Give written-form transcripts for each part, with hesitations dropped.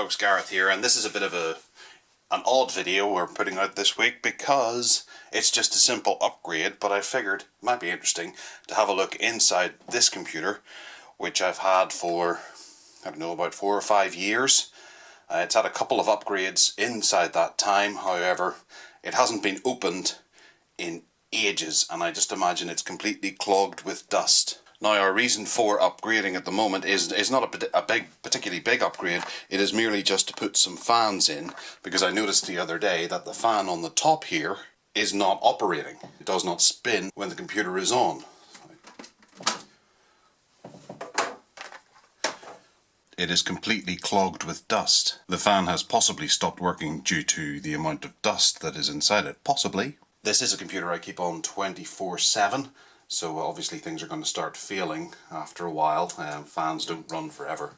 folks, Gareth here, and this is a bit of an odd video we're putting out this week because it's just a simple upgrade, but I figured it might be interesting to have a look inside this computer, which I've had for, I don't know, about 4 or 5 years. It's had a couple of upgrades inside that time, however, it hasn't been opened in ages, and I just imagine it's completely clogged with dust. Now, our reason for upgrading at the moment is not a particularly big upgrade. It is merely just to put some fans in, because I noticed the other day that the fan on the top here is not operating. It does not spin when the computer is on. It is completely clogged with dust. The fan has possibly stopped working due to the amount of dust that is inside it. Possibly. This is a computer I keep on 24/7. So obviously things are going to start failing after a while. Fans don't run forever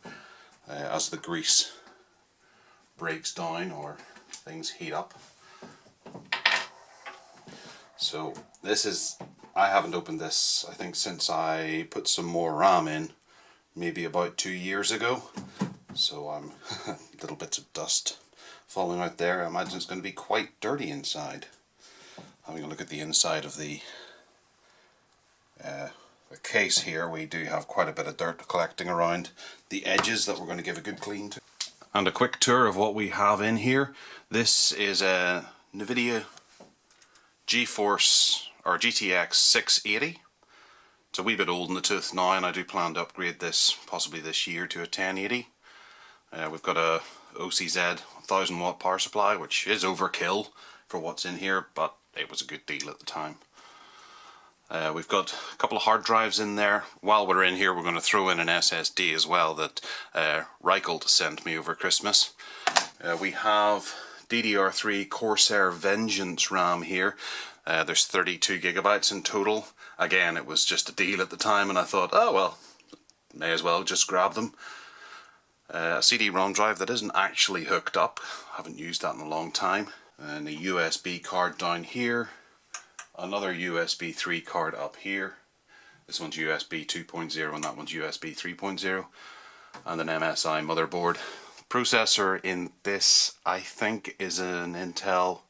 as the grease breaks down or things heat up. So this is, I haven't opened this I think since I put some more RAM in, maybe about 2 years ago. So I'm little bits of dust falling out there. I imagine it's going to be quite dirty inside. Having a look at the inside of the case here, we do have quite a bit of dirt collecting around the edges that we're going to give a good clean to. And a quick tour of what we have in here. This is a NVIDIA GeForce or GTX 680. It's a wee bit old in the tooth now, and I do plan to upgrade this possibly this year to a 1080. We've got a OCZ 1000 watt power supply, which is overkill for what's in here, but it was a good deal at the time. We've got a couple of hard drives in there. While we're in here, we're going to throw in an SSD as well that Reichelt sent me over Christmas. We have DDR3 Corsair Vengeance RAM here. There's 32 gigabytes in total. Again, it was just a deal at the time, and I thought, oh well, may as well just grab them. A CD-ROM drive that isn't actually hooked up. Haven't used that in a long time. And a USB card down here. Another USB 3 card up here. This one's USB 2.0 and that one's USB 3.0. And an MSI motherboard. Processor in this, I think, is an Intel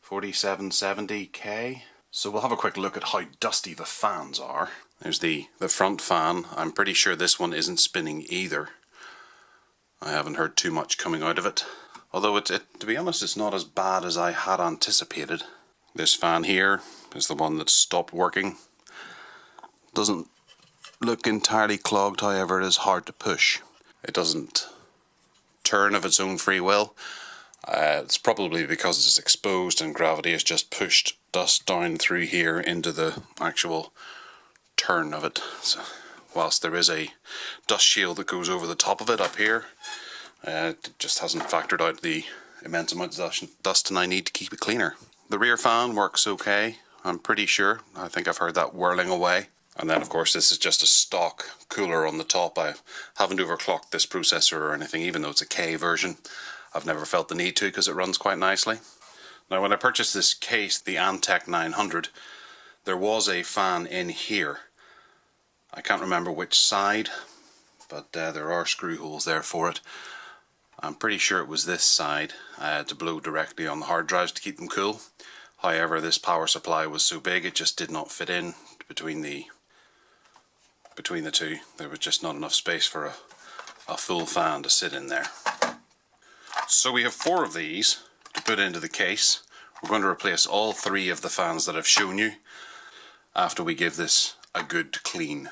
4770K. So we'll have a quick look at how dusty the fans are. There's the front fan. I'm pretty sure this one isn't spinning either. I haven't heard too much coming out of it. Although, to be honest, it's not as bad as I had anticipated. This fan here is the one that stopped working. Doesn't look entirely clogged, however it is hard to push. It doesn't turn of its own free will. It's probably because it's exposed and gravity has just pushed dust down through here into the actual turn of it. So, whilst there is a dust shield that goes over the top of it up here, it just hasn't factored out the immense amount of dust and I need to keep it cleaner. The rear fan works okay, I'm pretty sure. I think I've heard that whirling away. And then of course this is just a stock cooler on the top. I haven't overclocked this processor or anything, even though it's a K version. I've never felt the need to because it runs quite nicely. Now, when I purchased this case, the Antec 900, there was a fan in here. I can't remember which side, but there are screw holes there for it. I'm pretty sure it was this side to blow directly on the hard drives to keep them cool. However, this power supply was so big it just did not fit in between the two. There was just not enough space for a full fan to sit in there. So we have 4 of these to put into the case. We're going to replace all 3 of the fans that I've shown you after we give this a good clean.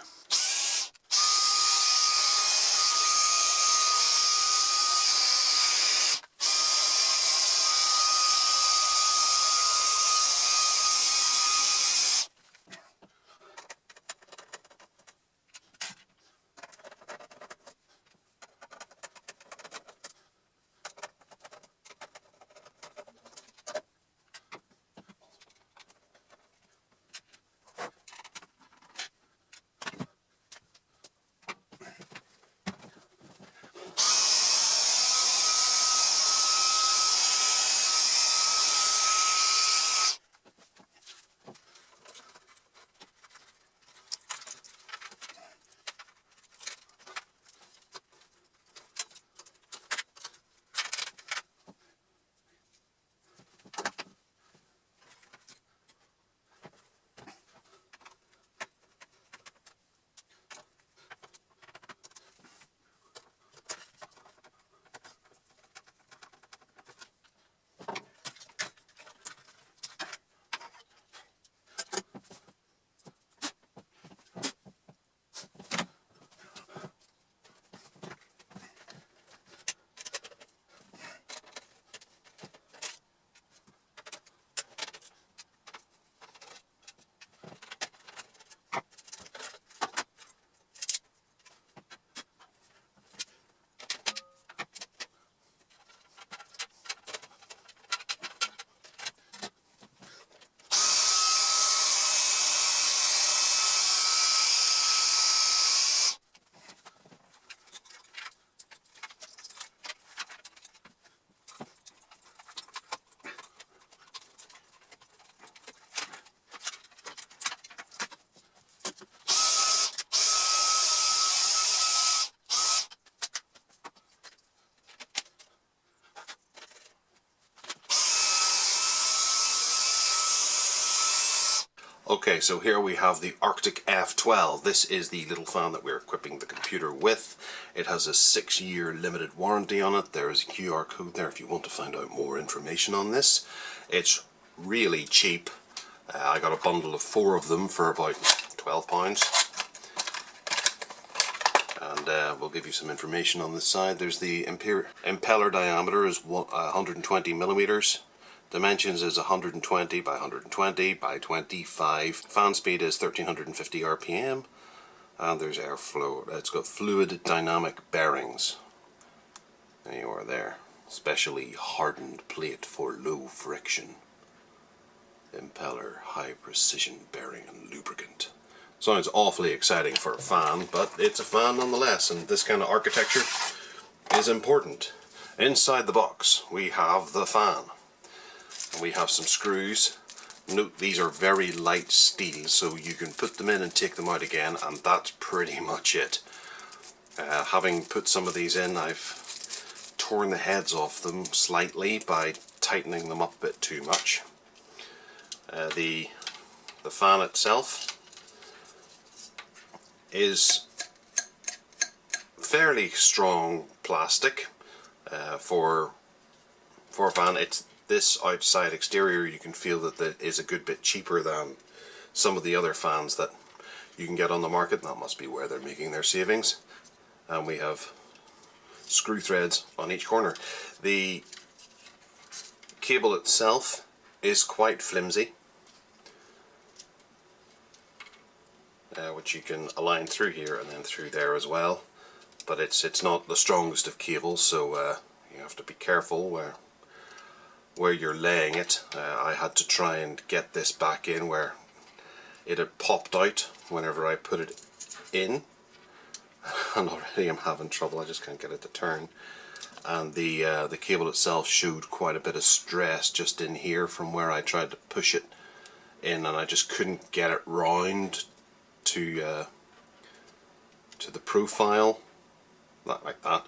Okay, so here we have the Artic F12. This is the little fan that we're equipping the computer with. It has a 6-year limited warranty on it. There is a QR code there if you want to find out more information on this. It's really cheap. I got a bundle of 4 of them for about £12. And we'll give you some information on this side. There's the impeller diameter is 120 millimeters. Dimensions is 120 by 120 by 25. Fan speed is 1350 RPM. And there's airflow. It's got fluid dynamic bearings. There you are there. Specially hardened plate for low friction. Impeller, high precision bearing and lubricant. Sounds awfully exciting for a fan, but it's a fan nonetheless, and this kind of architecture is important. Inside the box we have the fan. We have some screws. Note these are very light steel, so you can put them in and take them out again, and that's pretty much it. Having put some of these in, I've torn the heads off them slightly by tightening them up a bit too much. The fan itself is fairly strong plastic for a fan. It's this outside exterior, you can feel that is a good bit cheaper than some of the other fans that you can get on the market. That must be where they're making their savings. And we have screw threads on each corner. The cable itself is quite flimsy, which you can align through here and then through there as well. But it's not the strongest of cables, so you have to be careful where you're laying it. I had to try and get this back in where it had popped out whenever I put it in, and already I'm having trouble. I just can't get it to turn. And the cable itself showed quite a bit of stress just in here from where I tried to push it in, and I just couldn't get it round to the profile, not like that.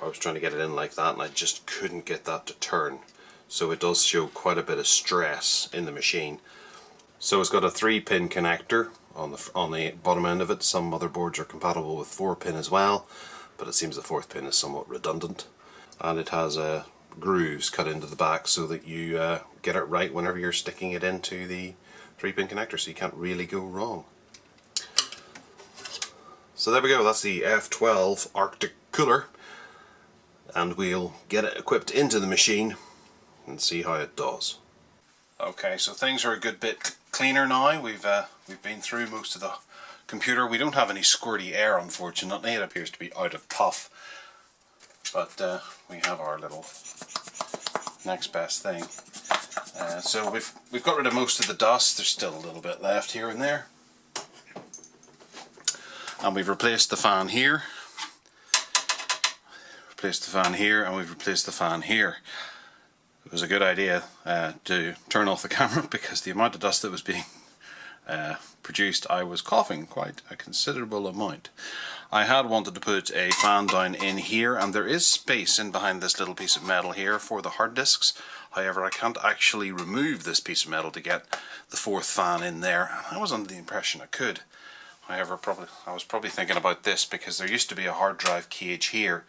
I was trying to get it in like that and I just couldn't get that to turn, so it does show quite a bit of stress in the machine. So it's got a 3-pin connector on the bottom end of it. Some motherboards are compatible with 4-pin as well, but it seems the 4th pin is somewhat redundant. And it has grooves cut into the back so that you get it right whenever you're sticking it into the 3-pin connector, so you can't really go wrong. So there we go, that's the F12 Arctic cooler. And we'll get it equipped into the machine and see how it does. Okay, so things are a good bit cleaner now. We've been through most of the computer. We don't have any squirty air, unfortunately. It appears to be out of puff, but we have our little next best thing. So we've got rid of most of the dust. There's still a little bit left here and there, and we've replaced the fan here. Replaced the fan here, and we've replaced the fan here. It was a good idea to turn off the camera because the amount of dust that was being produced, I was coughing quite a considerable amount. I had wanted to put a fan down in here, and there is space in behind this little piece of metal here for the hard disks. However, I can't actually remove this piece of metal to get the 4th fan in there, and I was under the impression I could. However, I was probably thinking about this because there used to be a hard drive cage here.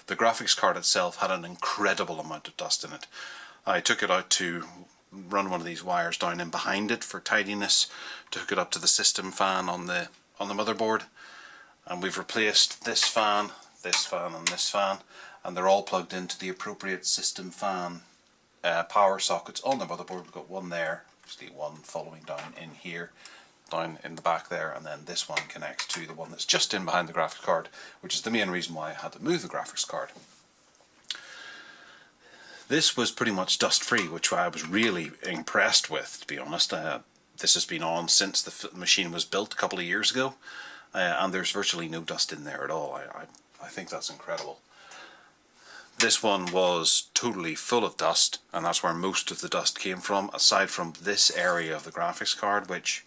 The graphics card itself had an incredible amount of dust in it. I took it out to run one of these wires down in behind it for tidiness, to hook it up to the system fan on the motherboard, and we've replaced this fan, and this fan, and they're all plugged into the appropriate system fan power sockets on the motherboard. We've got one there, obviously one following down in here, down in the back there, and then this one connects to the one that's just in behind the graphics card, which is the main reason why I had to move the graphics card. This was pretty much dust free, which I was really impressed with, to be honest. This has been on since the machine was built a couple of years ago, and there's virtually no dust in there at all. I think that's incredible. This one was totally full of dust, and that's where most of the dust came from, aside from this area of the graphics card, which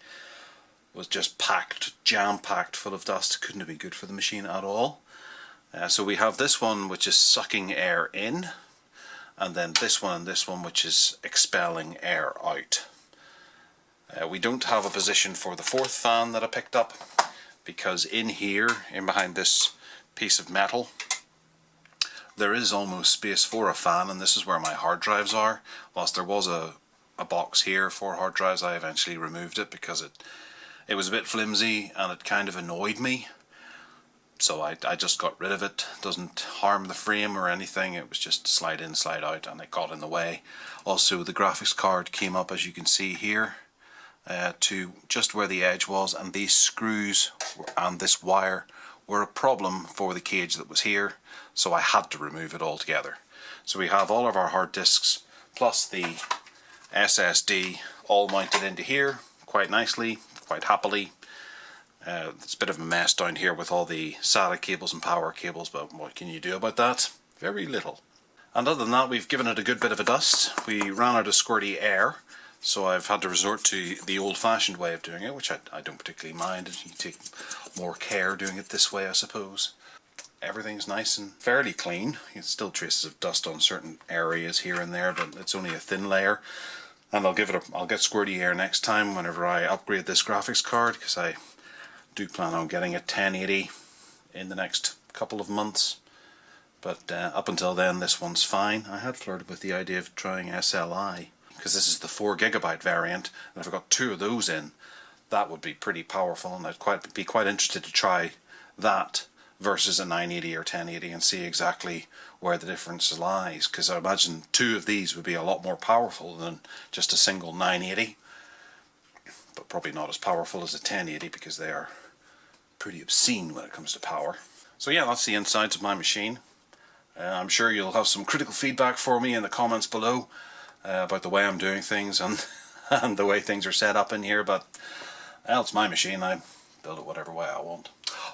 was just packed, jam-packed full of dust. Couldn't have been good for the machine at all. So we have this one which is sucking air in, and then this one and this one which is expelling air out. We don't have a position for the fourth fan that I picked up, because in here, in behind this piece of metal, there is almost space for a fan, and this is where my hard drives are. Whilst there was a box here for hard drives, I eventually removed it because it was a bit flimsy and it kind of annoyed me. So I just got rid of it. Doesn't harm the frame or anything. It was just slide in, slide out, and it got in the way. Also, the graphics card came up, as you can see here, to just where the edge was, and these screws and this wire were a problem for the cage that was here, so I had to remove it altogether. So we have all of our hard disks plus the SSD all mounted into here quite nicely, quite happily. It's a bit of a mess down here with all the SATA cables and power cables, but what can you do about that? Very little. And other than that, we've given it a good bit of a dust. We ran out of squirty air, so I've had to resort to the old-fashioned way of doing it, which I don't particularly mind. You take more care doing it this way, I suppose. Everything's nice and fairly clean. It's still traces of dust on certain areas here and there, but it's only a thin layer. And I'll get squirty air next time whenever I upgrade this graphics card, because I do plan on getting a 1080 in the next couple of months. But up until then, this one's fine. I had flirted with the idea of trying SLI, because this is the 4GB variant, and if I got 2 of those in, that would be pretty powerful, and I'd be quite interested to try that versus a 980 or 1080 and see exactly where the difference lies, because I imagine 2 of these would be a lot more powerful than just a single 980, but probably not as powerful as a 1080 because they are pretty obscene when it comes to power. So yeah, that's the insides of my machine. I'm sure you'll have some critical feedback for me in the comments below about the way I'm doing things and, and the way things are set up in here, but well, it's my machine. I build it whatever way I want.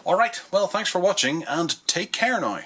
Alright, well, thanks for watching and take care now.